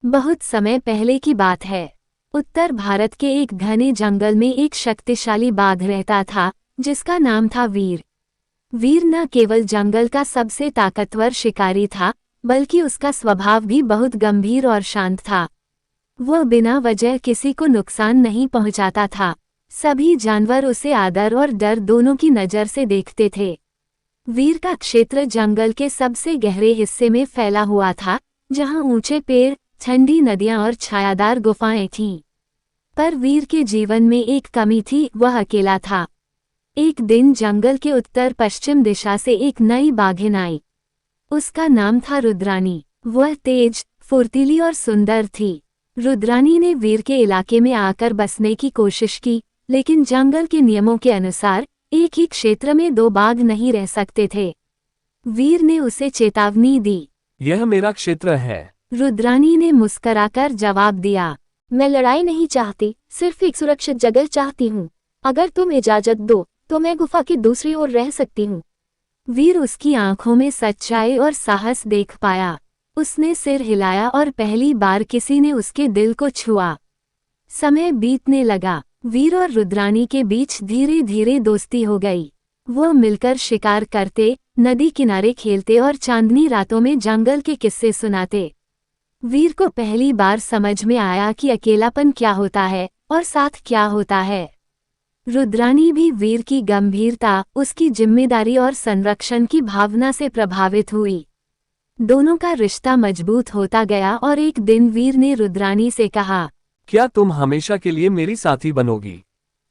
बहुत समय पहले की बात है। उत्तर भारत के एक घने जंगल में एक शक्तिशाली बाघ रहता था, जिसका नाम था वीर। वीर न केवल जंगल का सबसे ताकतवर शिकारी था, बल्कि उसका स्वभाव भी बहुत गंभीर और शांत था। वह बिना वजह किसी को नुकसान नहीं पहुंचाता था। सभी जानवर उसे आदर और डर दोनों की नज़र से देखते थे। वीर का क्षेत्र जंगल के सबसे गहरे हिस्से में फैला हुआ था, जहां ऊंचे पेड़, ठंडी नदियां और छायादार गुफाएं थीं। पर वीर के जीवन में एक कमी थी, वह अकेला था। एक दिन जंगल के उत्तर पश्चिम दिशा से एक नई बाघिन आई। उसका नाम था रुद्रानी। वह तेज, फुर्तीली और सुंदर थी। रुद्रानी ने वीर के इलाके में आकर बसने की कोशिश की, लेकिन जंगल के नियमों के अनुसार एक ही क्षेत्र में दो बाघ नहीं रह सकते थे। वीर ने उसे चेतावनी दी। यह मेरा क्षेत्र है। रुद्रानी ने मुस्कराकर जवाब दिया, मैं लड़ाई नहीं चाहती, सिर्फ एक सुरक्षित जगह चाहती हूँ। अगर तुम इजाजत दो तो मैं गुफा की दूसरी ओर रह सकती हूँ। वीर उसकी आंखों में सच्चाई और साहस देख पाया। उसने सिर हिलाया और पहली बार किसी ने उसके दिल को छुआ। समय बीतने लगा। वीर और रुद्रानी के बीच धीरे धीरे दोस्ती हो गई। वो मिलकर शिकार करते, नदी किनारे खेलते और चांदनी रातों में जंगल के किस्से सुनाते। वीर को पहली बार समझ में आया कि अकेलापन क्या होता है और साथ क्या होता है। रुद्रानी भी वीर की गंभीरता, उसकी जिम्मेदारी और संरक्षण की भावना से प्रभावित हुई। दोनों का रिश्ता मजबूत होता गया और एक दिन वीर ने रुद्रानी से कहा, क्या तुम हमेशा के लिए मेरी साथी बनोगी?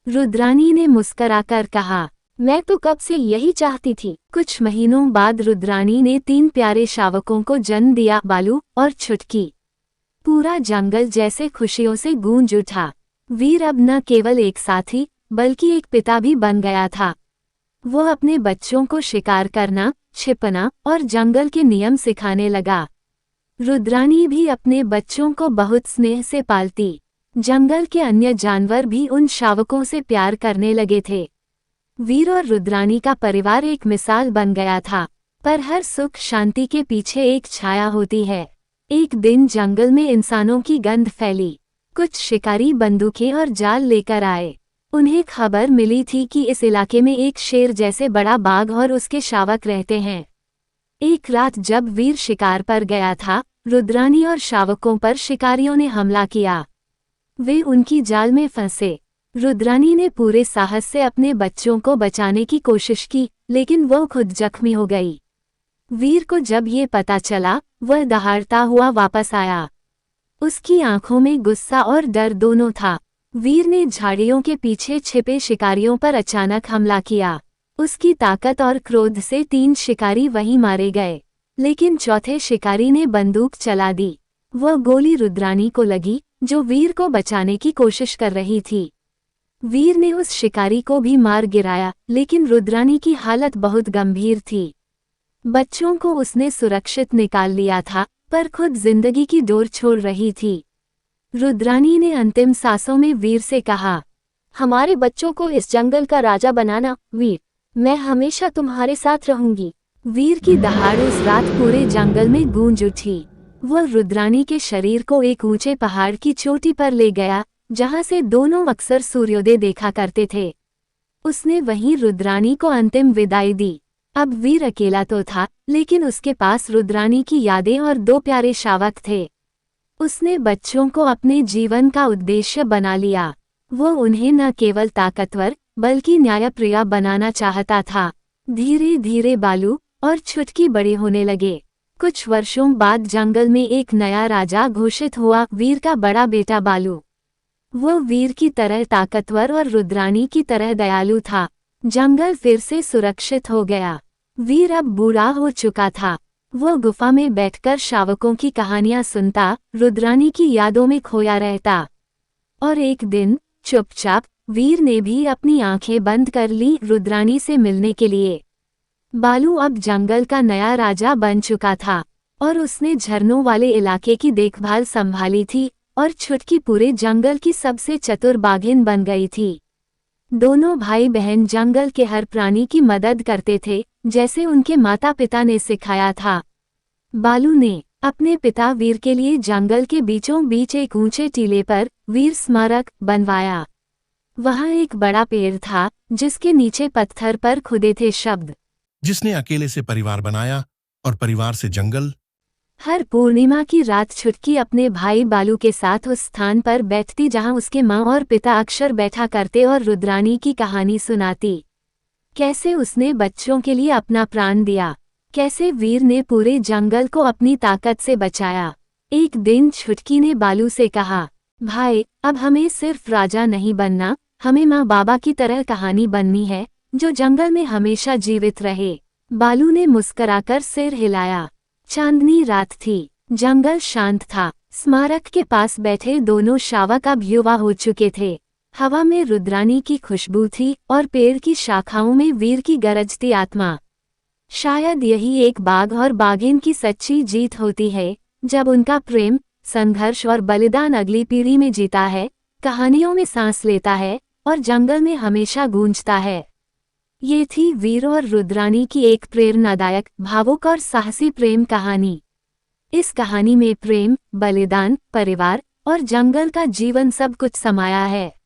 रुद्रानी ने मुस्कराकर कहा, मैं तो कब से यही चाहती थी। कुछ महीनों बाद रुद्रानी ने 3 प्यारे शावकों को जन्म दिया, बालू और छुटकी। पूरा जंगल जैसे खुशियों से गूंज उठा। वीर अब न केवल एक साथी बल्कि एक पिता भी बन गया था। वो अपने बच्चों को शिकार करना, छिपना और जंगल के नियम सिखाने लगा। रुद्रानी भी अपने बच्चों को बहुत स्नेह से पालती। जंगल के अन्य जानवर भी उन शावकों से प्यार करने लगे थे। वीर और रुद्रानी का परिवार एक मिसाल बन गया था। पर हर सुख शांति के पीछे एक छाया होती है। एक दिन जंगल में इंसानों की गंध फैली। कुछ शिकारी बंदूकें और जाल लेकर आए। उन्हें खबर मिली थी कि इस इलाके में एक शेर जैसे बड़ा बाघ और उसके शावक रहते हैं। एक रात जब वीर शिकार पर गया था, रुद्रानी और शावकों पर शिकारियों ने हमला किया। वे उनकी जाल में फंसे। रुद्रानी ने पूरे साहस से अपने बच्चों को बचाने की कोशिश की, लेकिन वो खुद जख्मी हो गई। वीर को जब ये पता चला, वह दहाड़ता हुआ वापस आया। उसकी आंखों में गुस्सा और डर दोनों था। वीर ने झाड़ियों के पीछे छिपे शिकारियों पर अचानक हमला किया। उसकी ताकत और क्रोध से 3 शिकारी वहीं मारे गए, लेकिन चौथे शिकारी ने बंदूक चला दी। वह गोली रुद्रानी को लगी, जो वीर को बचाने की कोशिश कर रही थी। वीर ने उस शिकारी को भी मार गिराया, लेकिन रुद्रानी की हालत बहुत गंभीर थी। बच्चों को उसने सुरक्षित निकाल लिया था, पर खुद जिंदगी की डोर छोड़ रही थी। रुद्रानी ने अंतिम सांसों में वीर से कहा, हमारे बच्चों को इस जंगल का राजा बनाना वीर। मैं हमेशा तुम्हारे साथ रहूंगी। वीर की दहाड़ उस रात पूरे जंगल में गूंज उठी। वह रुद्रानी के शरीर को एक ऊंचे पहाड़ की चोटी पर ले गया, जहां से दोनों अक्सर सूर्योदय देखा करते थे। उसने वहीं रुद्रानी को अंतिम विदाई दी। अब वीर अकेला तो था, लेकिन उसके पास रुद्रानी की यादें और 2 प्यारे शावक थे। उसने बच्चों को अपने जीवन का उद्देश्य बना लिया। वो उन्हें न केवल ताकतवर बल्कि न्यायप्रिय बनाना चाहता था। धीरे धीरे बालू और छुटकी बड़े होने लगे। कुछ वर्षों बाद जंगल में एक नया राजा घोषित हुआ, वीर का बड़ा बेटा बालू। वो वीर की तरह ताकतवर और रुद्रानी की तरह दयालु था। जंगल फिर से सुरक्षित हो गया। वीर अब बूढ़ा हो चुका था। वो गुफा में बैठकर शावकों की कहानियां सुनता, रुद्रानी की यादों में खोया रहता। और एक दिन चुपचाप वीर ने भी अपनी आंखें बंद कर ली रुद्रानी से मिलने के लिए। बालू अब जंगल का नया राजा बन चुका था और उसने झरनों वाले इलाके की देखभाल संभाली थी, और छुटकी पूरे जंगल की सबसे चतुर बाघिन बन गई थी। दोनों भाई बहन जंगल के हर प्राणी की मदद करते थे, जैसे उनके माता पिता ने सिखाया था। बालू ने अपने पिता वीर के लिए जंगल के बीचों बीच एक ऊंचे टीले पर वीर स्मारक बनवाया। वहां एक बड़ा पेड़ था जिसके नीचे पत्थर पर खुदे थे शब्द, जिसने अकेले से परिवार बनाया और परिवार से जंगल। हर पूर्णिमा की रात छुटकी अपने भाई बालू के साथ उस स्थान पर बैठती जहां उसके माँ और पिता अक्सर बैठा करते और रुद्रानी की कहानी सुनाती। कैसे उसने बच्चों के लिए अपना प्राण दिया, कैसे वीर ने पूरे जंगल को अपनी ताकत से बचाया। एक दिन छुटकी ने बालू से कहा, भाई अब हमें सिर्फ राजा नहीं बनना, हमें माँ बाबा की तरह कहानी बननी है जो जंगल में हमेशा जीवित रहे। बालू ने मुस्कराकर सिर हिलाया। चांदनी रात थी, जंगल शांत था। स्मारक के पास बैठे दोनों शावक अब युवा हो चुके थे। हवा में रुद्रानी की खुशबू थी और पेड़ की शाखाओं में वीर की गरजती आत्मा। शायद यही एक बाघ और बाघिन की सच्ची जीत होती है, जब उनका प्रेम, संघर्ष और बलिदान अगली पीढ़ी में जीता है, कहानियों में सांस लेता है और जंगल में हमेशा गूंजता है। ये थी वीर और रुद्रानी की एक प्रेरणादायक, भावुक और साहसी प्रेम कहानी। इस कहानी में प्रेम, बलिदान, परिवार और जंगल का जीवन सब कुछ समाया है।